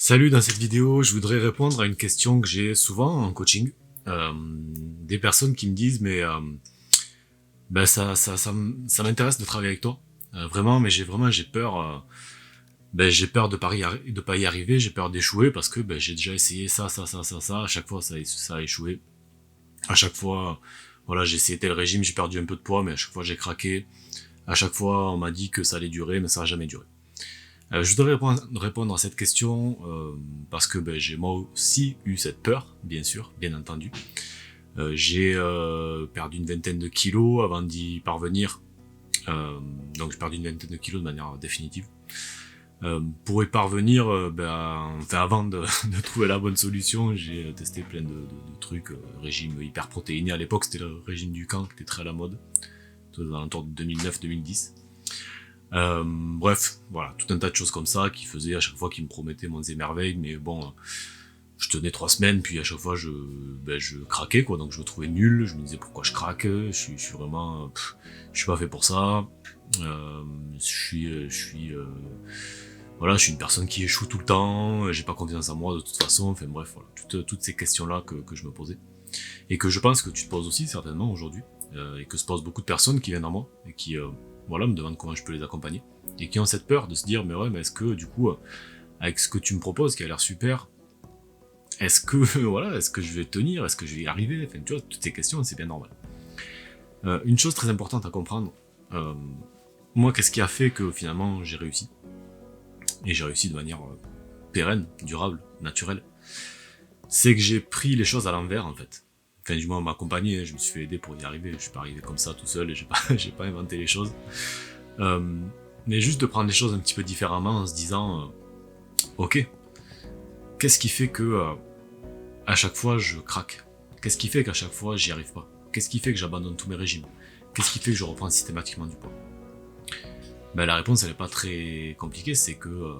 Salut, dans cette vidéo, je voudrais répondre à une question que j'ai souvent en coaching. Des personnes qui me disent ben ça m'intéresse de travailler avec toi, vraiment, mais j'ai peur, j'ai peur de pas y arriver, j'ai peur d'échouer parce que j'ai déjà essayé ça, à chaque fois ça a échoué. À chaque fois, voilà, j'ai essayé tel régime, j'ai perdu un peu de poids, mais à chaque fois j'ai craqué. À chaque fois on m'a dit que ça allait durer, mais ça a jamais duré. Je voudrais répondre à cette question parce que j'ai moi aussi eu cette peur, bien sûr, bien entendu. J'ai perdu une vingtaine de kilos avant d'y parvenir. Donc j'ai perdu une vingtaine de kilos de manière définitive. Pour y parvenir, avant de trouver la bonne solution, j'ai testé plein de trucs, régime hyper protéiné. À l'époque, c'était le régime du camp qui était très à la mode, aux alentours de 2009-2010. Bref, voilà, tout un tas de choses comme ça qui faisaient à chaque fois qu'ils me promettaient monts et merveilles, mais bon, je tenais 3 semaines, puis à chaque fois je craquais quoi, donc je me trouvais nul, je me disais pourquoi je craque, je suis vraiment, je suis pas fait pour ça, voilà, je suis une personne qui échoue tout le temps, j'ai pas confiance en moi de toute façon, enfin bref, voilà, toutes ces questions-là que je me posais, et que je pense que tu te poses aussi certainement aujourd'hui, et que se posent beaucoup de personnes qui viennent à moi, et qui voilà, me demandent comment je peux les accompagner, et qui ont cette peur de se dire, mais ouais, mais est-ce que du coup, avec ce que tu me proposes, qui a l'air super, est-ce que voilà, est-ce que je vais tenir, est-ce que je vais y arriver, enfin tu vois, toutes ces questions, c'est bien normal. Une chose très importante à comprendre, moi, qu'est-ce qui a fait que finalement j'ai réussi, et j'ai réussi de manière pérenne, durable, naturelle, c'est que j'ai pris les choses à l'envers en fait. Enfin, du moins, on m'a accompagné, je me suis fait aider pour y arriver, je suis pas arrivé comme ça tout seul, et j'ai pas inventé les choses. Mais juste de prendre les choses un petit peu différemment en se disant, ok, qu'est-ce qui fait que à chaque fois je craque? Qu'est-ce qui fait qu'à chaque fois j'y arrive pas? Qu'est-ce qui fait que j'abandonne tous mes régimes? Qu'est-ce qui fait que je reprends systématiquement du poids? La réponse elle est pas très compliquée, c'est que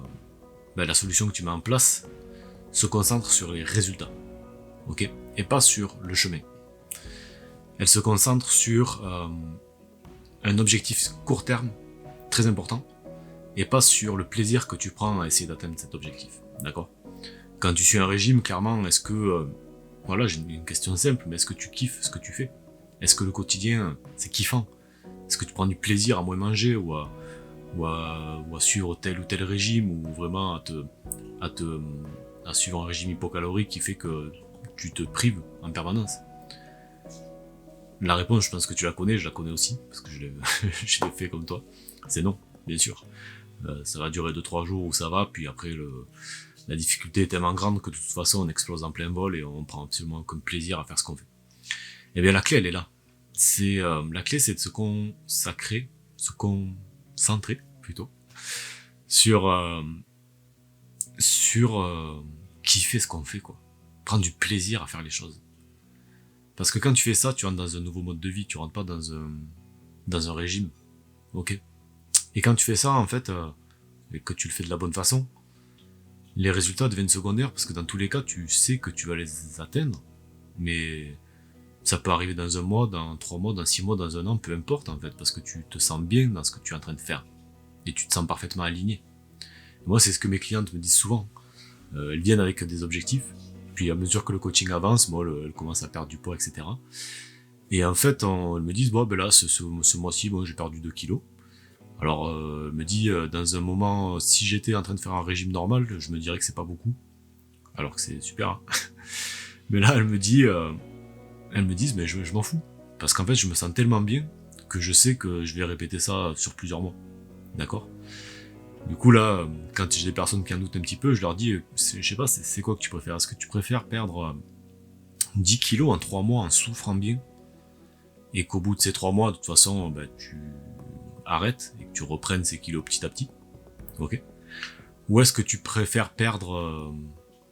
la solution que tu mets en place se concentre sur les résultats, ok? Et pas sur le chemin. Elle se concentre sur un objectif court terme, très important, et pas sur le plaisir que tu prends à essayer d'atteindre cet objectif, d'accord? Quand tu suis un régime, clairement, est-ce que, voilà, j'ai une question simple, mais est-ce que tu kiffes ce que tu fais? Est-ce que le quotidien, c'est kiffant? Est-ce que tu prends du plaisir à moins manger ou à suivre tel ou tel régime, ou vraiment à suivre un régime hypocalorique qui fait que tu te prives en permanence? La réponse, je pense que tu la connais, je la connais aussi, parce que je l'ai fait comme toi. C'est non, bien sûr. Ça va durer 2-3 jours où ça va, puis après la difficulté est tellement grande que de toute façon on explose en plein vol et on prend absolument comme plaisir à faire ce qu'on fait. Et bien la clé elle est là. La clé c'est de se concentrer plutôt sur kiffer ce qu'on fait quoi. Prendre du plaisir à faire les choses. Parce que quand tu fais ça, tu rentres dans un nouveau mode de vie, tu rentres pas dans un régime. Ok. Et quand tu fais ça en fait, et que tu le fais de la bonne façon, les résultats deviennent secondaires parce que dans tous les cas, tu sais que tu vas les atteindre, mais ça peut arriver dans 1 mois, dans 3 mois, dans 6 mois, dans 1 an, peu importe en fait, parce que tu te sens bien dans ce que tu es en train de faire et tu te sens parfaitement aligné. Et moi, c'est ce que mes clientes me disent souvent. Elles viennent avec des objectifs, puis à mesure que le coaching avance, moi, elles commencent à perdre du poids, etc. Et en fait, elles me disent, bon, là, ce mois-ci, j'ai perdu 2 kilos. Alors, elle me dit, dans un moment, si j'étais en train de faire un régime normal, je me dirais que c'est pas beaucoup. Alors que c'est super. Hein. Mais là, elles me disent, mais je m'en fous. Parce qu'en fait, je me sens tellement bien que je sais que je vais répéter ça sur plusieurs mois. D'accord? Du coup, là, quand j'ai des personnes qui en doutent un petit peu, je leur dis, je sais pas, c'est quoi que tu préfères? Est-ce que tu préfères perdre 10 kilos en 3 mois en souffrant bien? Et qu'au bout de ces 3 mois, de toute façon, tu arrêtes et que tu reprennes ces kilos petit à petit, ok? Ou est-ce que tu préfères perdre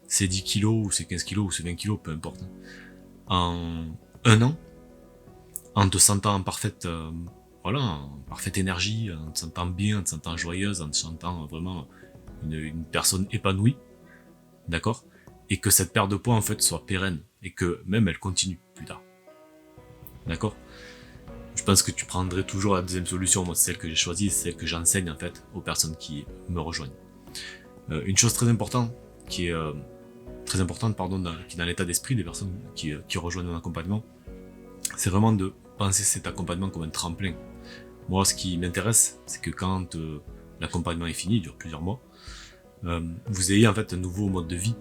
ces 10 kilos ou ces 15 kilos ou ces 20 kilos, peu importe, en 1 an, en te sentant en parfaite, en parfaite énergie, en te sentant bien, en te sentant joyeuse, en te sentant vraiment une personne épanouie, d'accord? Et que cette perte de poids en fait soit pérenne et que même elle continue plus tard, d'accord? Je pense que tu prendrais toujours la deuxième solution. Moi, c'est celle que j'ai choisie, c'est celle que j'enseigne en fait aux personnes qui me rejoignent. Une chose très importante, qui est très importante, pardon, qui est dans l'état d'esprit des personnes qui rejoignent un accompagnement, c'est vraiment de penser cet accompagnement comme un tremplin. Moi, ce qui m'intéresse, c'est que quand l'accompagnement est fini, il dure plusieurs mois, vous ayez en fait un nouveau mode de vie,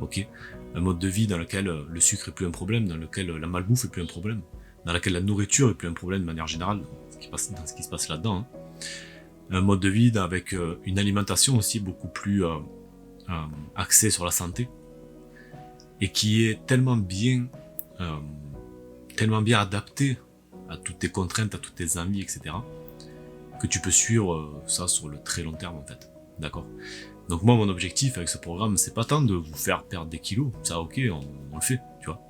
ok, un mode de vie dans lequel le sucre est plus un problème, dans lequel la malbouffe est plus un problème, dans lequel la nourriture est plus un problème de manière générale, dans ce qui se passe là-dedans. Hein. Un mode de vie avec une alimentation aussi beaucoup plus axée sur la santé et qui est tellement bien adapté à toutes tes contraintes, à toutes tes envies, etc., que tu peux suivre ça sur le très long terme en fait. D'accord? Donc moi, mon objectif avec ce programme, c'est pas tant de vous faire perdre des kilos, ça ok, on le fait, tu vois.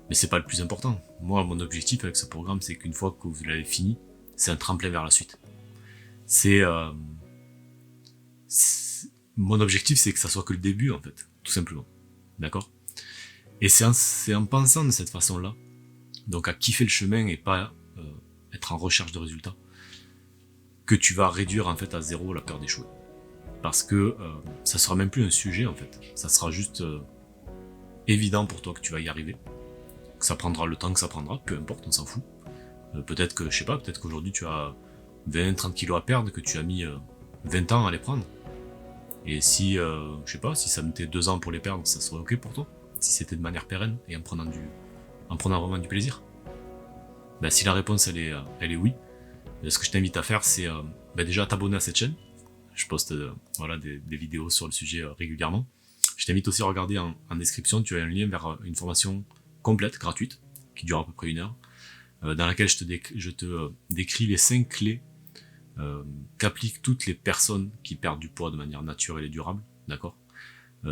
Mais c'est pas le plus important. Moi, mon objectif avec ce programme, c'est qu'une fois que vous l'avez fini, c'est un tremplin vers la suite. Mon objectif, c'est que ça soit que le début en fait, tout simplement. D'accord? Et c'est en pensant de cette façon-là, donc à kiffer le chemin et pas être en recherche de résultats, que tu vas réduire en fait à zéro la peur d'échouer. Parce que ça sera même plus un sujet en fait, ça sera juste évident pour toi que tu vas y arriver, que ça prendra le temps que ça prendra, peu importe, on s'en fout. Peut-être que, je sais pas, peut-être qu'aujourd'hui tu as 20-30 kilos à perdre, que tu as mis 20 ans à les prendre. Et si, je sais pas, si ça mettait 2 ans pour les perdre, ça serait ok pour toi, si c'était de manière pérenne et en prenant vraiment du plaisir. Ben, si la réponse elle est oui, ce que je t'invite à faire, c'est déjà t'abonner à cette chaîne. Je poste des vidéos sur le sujet régulièrement. Je t'invite aussi à regarder en description, tu as un lien vers une formation complète, gratuite, qui dure à peu près 1 heure, dans laquelle je te décris les 5 clés qu'appliquent toutes les personnes qui perdent du poids de manière naturelle et durable, d'accord.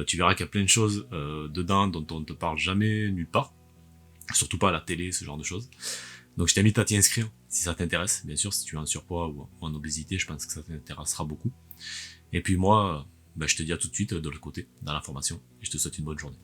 Tu verras qu'il y a plein de choses dedans dont on ne te parle jamais nulle part, surtout pas à la télé, ce genre de choses. Donc je t'invite à t'y inscrire si ça t'intéresse. Bien sûr, si tu es en surpoids ou en obésité, je pense que ça t'intéressera beaucoup. Et puis moi, je te dis à tout de suite de l'autre côté, dans la formation, et je te souhaite une bonne journée.